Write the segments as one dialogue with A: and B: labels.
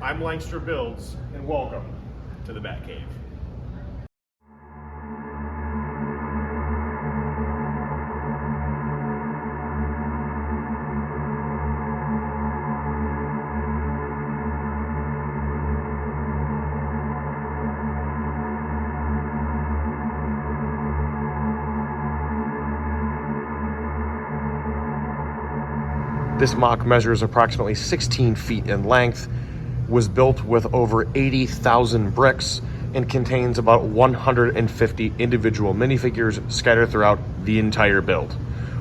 A: I'm Langster Builds, and welcome to the Batcave. This MOC measures approximately 16 feet in length, was built with over 80,000 bricks, and contains about 150 individual minifigures scattered throughout the entire build.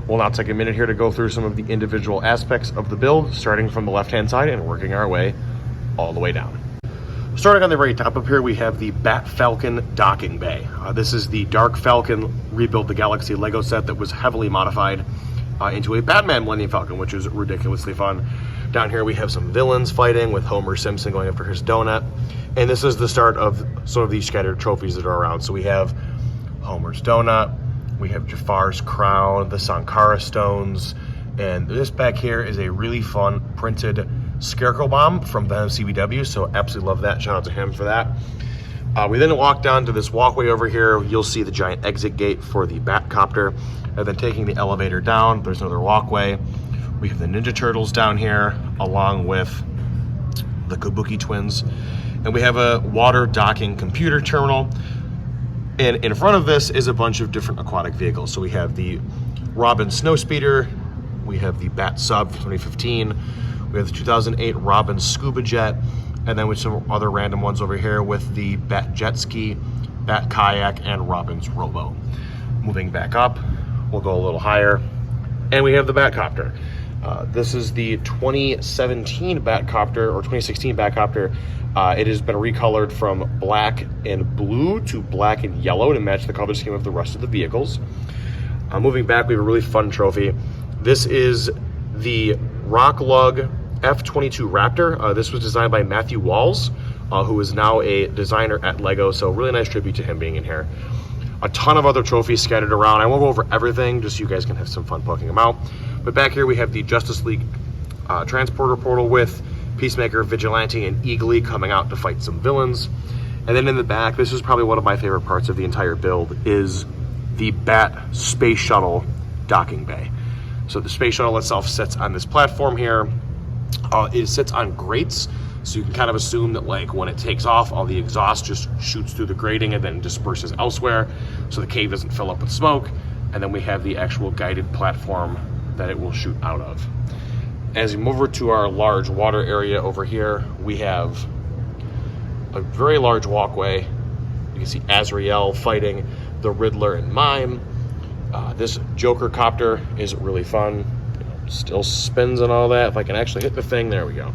A: We'll now take a minute here to go through some of the individual aspects of the build, starting from the left-hand side and working our way all the way down. Starting on the very top up here, we have the Bat Falcon docking bay. This is the Dark Falcon Rebuild the Galaxy Lego set that was heavily modified into a Batman Millennium Falcon, which is ridiculously fun. Down here we have some villains fighting with Homer Simpson going after his donut. And this is the start of some of these scattered trophies that are around. So we have Homer's donut, we have Jafar's crown, the Sankara stones, and this back here is a really fun printed Scarecrow bomb from Venom CBW, so absolutely love that. Shout out to him for that. We then walk down to this walkway over here. You'll see the giant exit gate for the Batcopter. And then taking the elevator down, there's another walkway. We have the Ninja Turtles down here, along with the Kabuki twins. And we have a water docking computer terminal. And in front of this is a bunch of different aquatic vehicles. So we have the Robin Snowspeeder, we have the Bat Sub from 2015, we have the 2008 Robin Scuba Jet, and then with some other random ones over here with the Bat Jet Ski, Bat Kayak, and Robin's Robo. Moving back up, we'll go a little higher, and we have the Batcopter. This is the 2017 Batcopter, or 2016 Batcopter. It has been recolored from black and blue to black and yellow to match the color scheme of the rest of the vehicles. Moving back, we have a really fun trophy. This is the Rock Lug F-22 Raptor. This was designed by Matthew Walls, who is now a designer at Lego, so really nice tribute to him being in here. A ton of other trophies scattered around. I won't go over everything, just so you guys can have some fun poking them out. But back here we have the Justice League transporter portal with Peacemaker, Vigilante, and Eagly coming out to fight some villains. And then in the back, this is probably one of my favorite parts of the entire build, is the Bat Space Shuttle docking bay. So the space shuttle itself sits on this platform here. It sits on grates, so you can kind of assume that like when it takes off, all the exhaust just shoots through the grating and then disperses elsewhere, so the cave doesn't fill up with smoke. And then we have the actual guided platform that it will shoot out of. As we move over to our large water area over here, we have a very large walkway. You can see Azrael fighting the Riddler and Mime. This Joker copter is really fun. Still spins and all that. If I can actually hit the thing, there we go.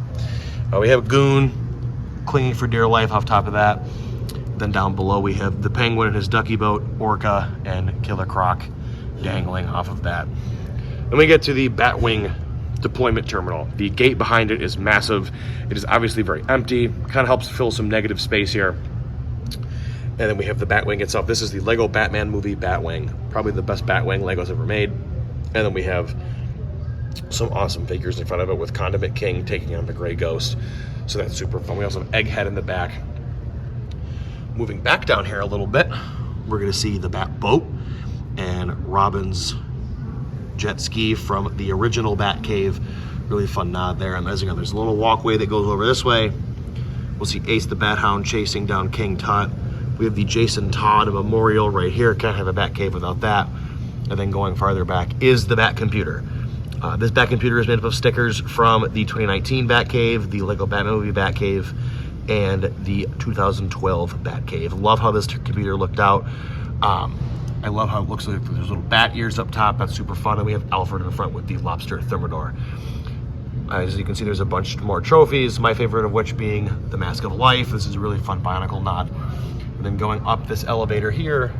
A: We have Goon clinging for dear life off top of that. Then down below we have the Penguin and his ducky boat, Orca, and Killer Croc dangling off of that. Then we get to the Batwing deployment terminal. The gate behind it is massive. It is obviously very empty. Kind of helps fill some negative space here. And then we have the Batwing itself. This is the Lego Batman movie Batwing. Probably the best Batwing Lego's ever made. And then we have some awesome figures in front of it with Condiment King taking on the Gray Ghost. So that's super fun. We also have Egghead in the back. Moving back down here a little bit, we're going to see the Bat Boat and Robin's jet ski from the original Batcave. Really fun nod there. And there's a little walkway that goes over this way. We'll see Ace the Bat Hound chasing down King Tut. We have the Jason Todd Memorial right here. Can't have a Batcave without that. And then going farther back is the Bat Computer. This Bat Computer is made up of stickers from the 2019 Batcave, the Lego Batman movie Batcave, and the 2012 Batcave. Love how this computer looked out. I love how it looks like there's little bat ears up top. That's super fun. And we have Alfred in the front with the lobster thermidor. As you can see, there's a bunch more trophies, my favorite of which being the Mask of Life. This is a really fun Bionicle nod. And then going up this elevator here,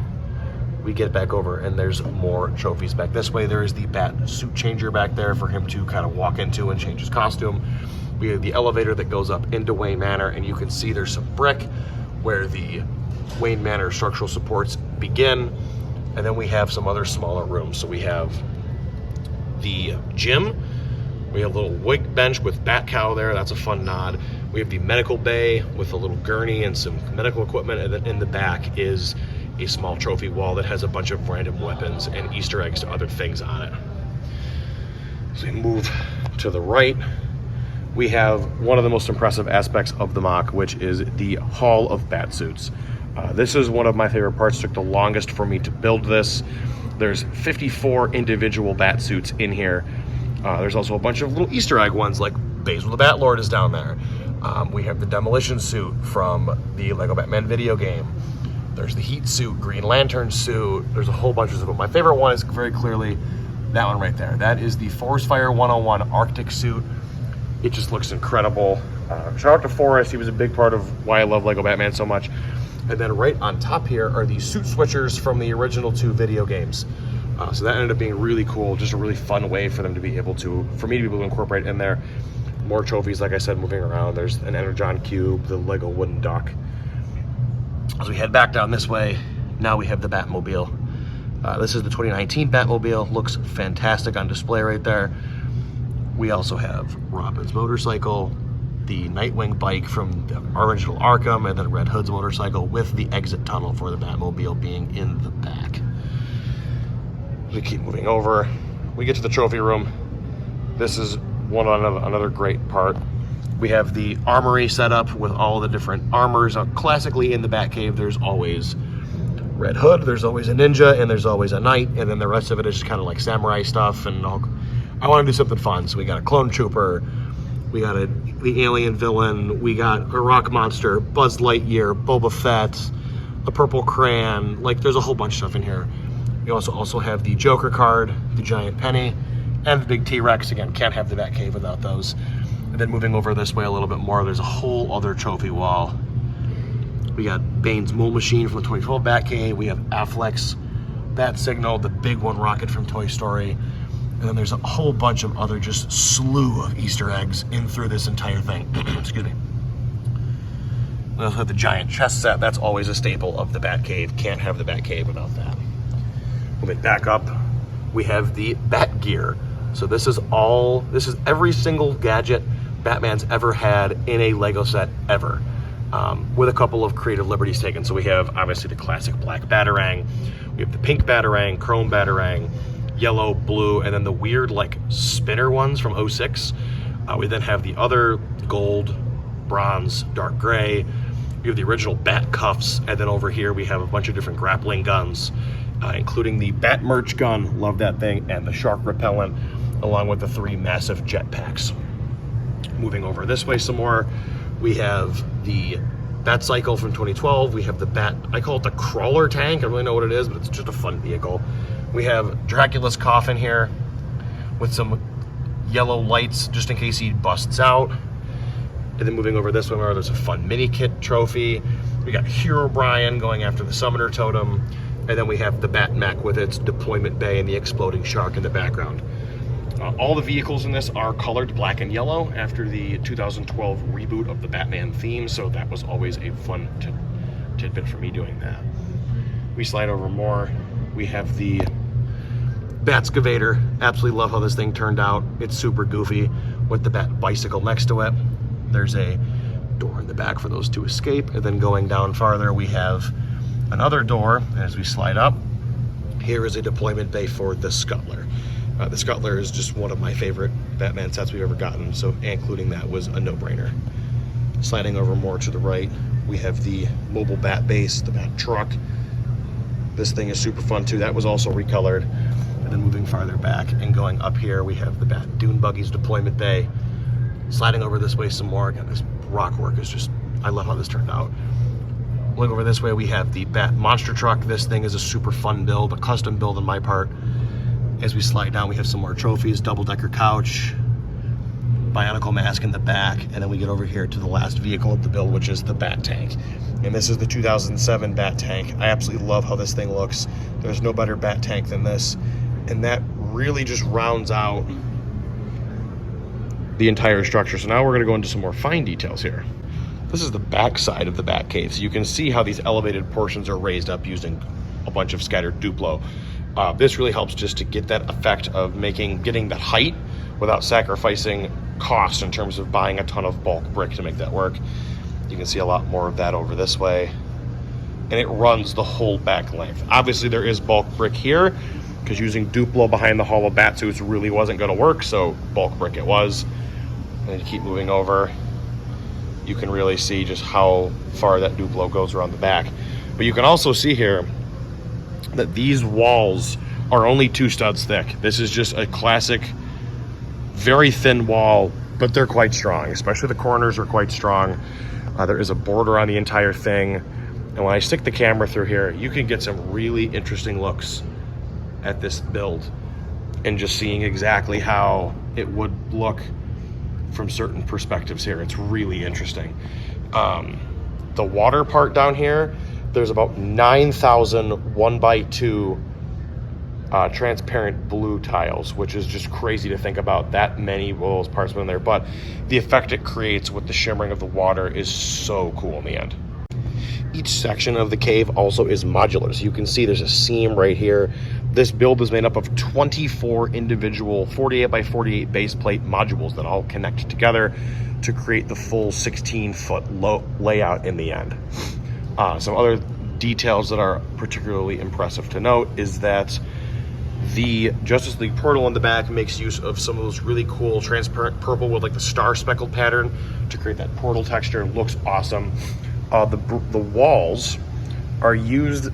A: we get back over and there's more trophies back this way. There is the Bat suit changer back there for him to kind of walk into and change his costume. We have the elevator that goes up into Wayne Manor, and you can see there's some brick where the Wayne Manor structural supports begin. And then we have some other smaller rooms. So we have the gym, We have a little wig bench with bat cow there. That's a fun nod. We have the medical bay with a little gurney and some medical equipment. And then in the back is a small trophy wall that has a bunch of random weapons and Easter eggs to other things on it. So we move to the right. We have one of the most impressive aspects of the MOC, which is the Hall of Batsuits. This is one of my favorite parts. It took the longest for me to build this. There's 54 individual Batsuits in here. There's also a bunch of little Easter egg ones, like Basil the Batlord is down there. We have the demolition suit from the Lego Batman video game. There's the heat suit, Green Lantern suit. There's a whole bunch of them. But my favorite one is very clearly that one right there. That is the Forest Fire 101 Arctic suit. It just looks incredible. Shout out to Forrest. He was a big part of why I love Lego Batman so much. And then right on top here are the suit switchers from the original 2 video games. So that ended up being really cool. Just a really fun way for them to be able to, for me to be able to incorporate in there. More trophies, like I said, moving around. There's an Energon cube, the Lego wooden duck. As we head back down this way, now we have the Batmobile. This is the 2019 Batmobile. Looks fantastic on display right there. We also have Robin's motorcycle, the Nightwing bike from the original Arkham, and then Red Hood's motorcycle with the exit tunnel for the Batmobile being in the back. We keep moving over. We get to the trophy room. This is another great part. We have the armory set up with all the different armors. Classically in the Batcave, there's always Red Hood, there's always a ninja, and there's always a knight, and then the rest of it is just kind of like samurai stuff. And I want to do something fun, so we got a clone trooper, we got the alien villain, we got a rock monster, Buzz Lightyear, Boba Fett, a purple crayon. Like, there's a whole bunch of stuff in here. We also have the Joker card, the giant penny, and the big T-Rex. Again, can't have the Batcave without those. And then moving over this way a little bit more, there's a whole other trophy wall. We got Bane's Mole Machine from the 2012 Batcave. We have Affleck's Bat Signal, the big one rocket from Toy Story. And then there's a whole bunch of other just slew of Easter eggs in through this entire thing. Excuse me. We also have the giant chess set. That's always a staple of the Batcave. Can't have the Batcave without that. Moving back up, we have the Bat Gear. So this is every single gadget Batman's ever had in a Lego set ever, with a couple of creative liberties taken. So we have obviously the classic black Batarang, we have the pink Batarang, chrome Batarang, yellow, blue, and then the weird like spinner ones from 06. We then have the other gold, bronze, dark gray. We have the original Bat Cuffs, and then over here we have a bunch of different grappling guns, including the Bat Merch gun, love that thing, and the shark repellent, along with the 3 massive jetpacks. Moving over this way some more, we have the Bat Cycle from 2012. We have the I call it the crawler tank. I don't really know what it is, but it's just a fun vehicle. We have Dracula's coffin here with some yellow lights just in case he busts out. And then moving over this one, where there's a fun mini kit trophy. We got Hero Brian going after the Summoner Totem. And then we have the Bat Mech with its deployment bay and the exploding shark in the background. All the vehicles in this are colored black and yellow after the 2012 reboot of the Batman theme, so that was always a fun tidbit for me doing that. We slide over more. We have the Bat'scavator. Absolutely love how this thing turned out. It's super goofy with the Bat bicycle next to it. There's a door in the back for those to escape, and then going down farther we have another door. As we slide up, here is a deployment bay for the Scuttler. The Scuttler is just one of my favorite Batman sets we've ever gotten, so including that was a no-brainer. Sliding over more to the right, we have the mobile Bat base, the Bat truck. This thing is super fun too. That was also recolored. And then moving farther back and going up here, we have the Bat Dune Buggies deployment bay. Sliding over this way some more. Again, this rock work is just, I love how this turned out. Looking over this way, we have the Bat Monster Truck. This thing is a super fun build, a custom build on my part. As we slide down, we have some more trophies, double-decker couch, Bionicle mask in the back, and then we get over here to the last vehicle of the build, which is the Bat Tank. And this is the 2007 Bat Tank. I absolutely love how this thing looks. There's no better Bat Tank than this. And that really just rounds out the entire structure. So now we're gonna go into some more fine details here. This is the back side of the Batcave. So you can see how these elevated portions are raised up using a bunch of scattered Duplo. This really helps just to get that effect of getting that height without sacrificing cost in terms of buying a ton of bulk brick to make that work. You can see a lot more of that over this way. And it runs the whole back length. Obviously there is bulk brick here because using Duplo behind the hollow bat suits really wasn't going to work, so bulk brick it was. And then you keep moving over, you can really see just how far that Duplo goes around the back. But you can also see here that these walls are only 2 studs thick. This is just a classic, very thin wall, but they're quite strong, especially the corners are quite strong. There is a border on the entire thing. And when I stick the camera through here, you can get some really interesting looks at this build and just seeing exactly how it would look from certain perspectives here. It's really interesting. The water part down here, there's about 9,000 1x2 transparent blue tiles, which is just crazy to think about that many of those parts in there. But the effect it creates with the shimmering of the water is so cool in the end. Each section of the cave also is modular. So you can see there's a seam right here. This build is made up of 24 individual 48x48 base plate modules that all connect together to create the full 16-foot layout in the end. Some other details that are particularly impressive to note is that the Justice League portal on the back makes use of some of those really cool transparent purple with like the star speckled pattern to create that portal texture. It looks awesome. The walls are used,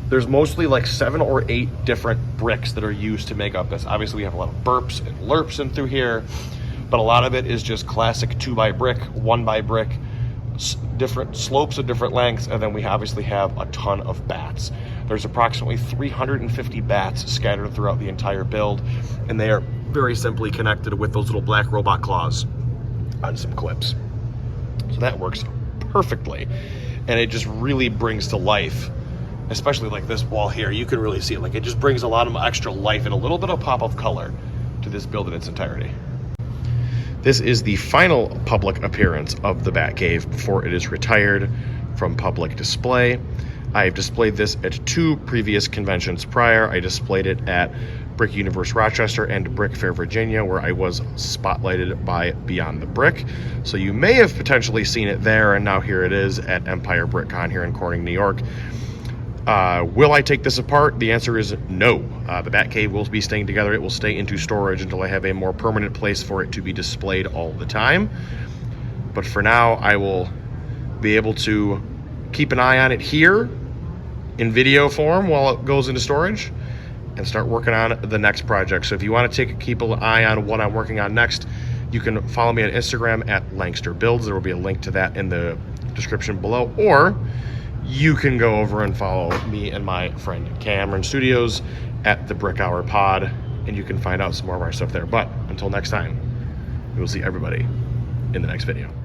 A: there's mostly like 7 or 8 different bricks that are used to make up this. Obviously we have a lot of burps and lerps in through here, but a lot of it is just classic 2x brick, 1x brick, different slopes of different lengths, and then we obviously have a ton of bats. There's approximately 350 bats scattered throughout the entire build, and they are very simply connected with those little black robot claws on some clips. So that works perfectly, and it just really brings to life, especially like this wall here. You can really see it, like it just brings a lot of extra life and a little bit of pop of color to this build in its entirety. This is the final public appearance of the Batcave before it is retired from public display. I've displayed this at 2 previous conventions prior. I displayed it at Brick Universe Rochester and BrickFair Virginia, where I was spotlighted by Beyond the Brick. So you may have potentially seen it there, and now here it is at Empire BrickCon here in Corning, New York. Will I take this apart? The answer is no. The Batcave will be staying together. It will stay into storage until I have a more permanent place for it to be displayed all the time. But for now, I will be able to keep an eye on it here in video form while it goes into storage and start working on the next project. So if you want to keep an eye on what I'm working on next, you can follow me on Instagram at Langster Builds. There will be a link to that in the description below, or you can go over and follow me and my friend Cameron Studios at the Brick Hour Pod, and you can find out some more of our stuff there. But until next time, we will see everybody in the next video.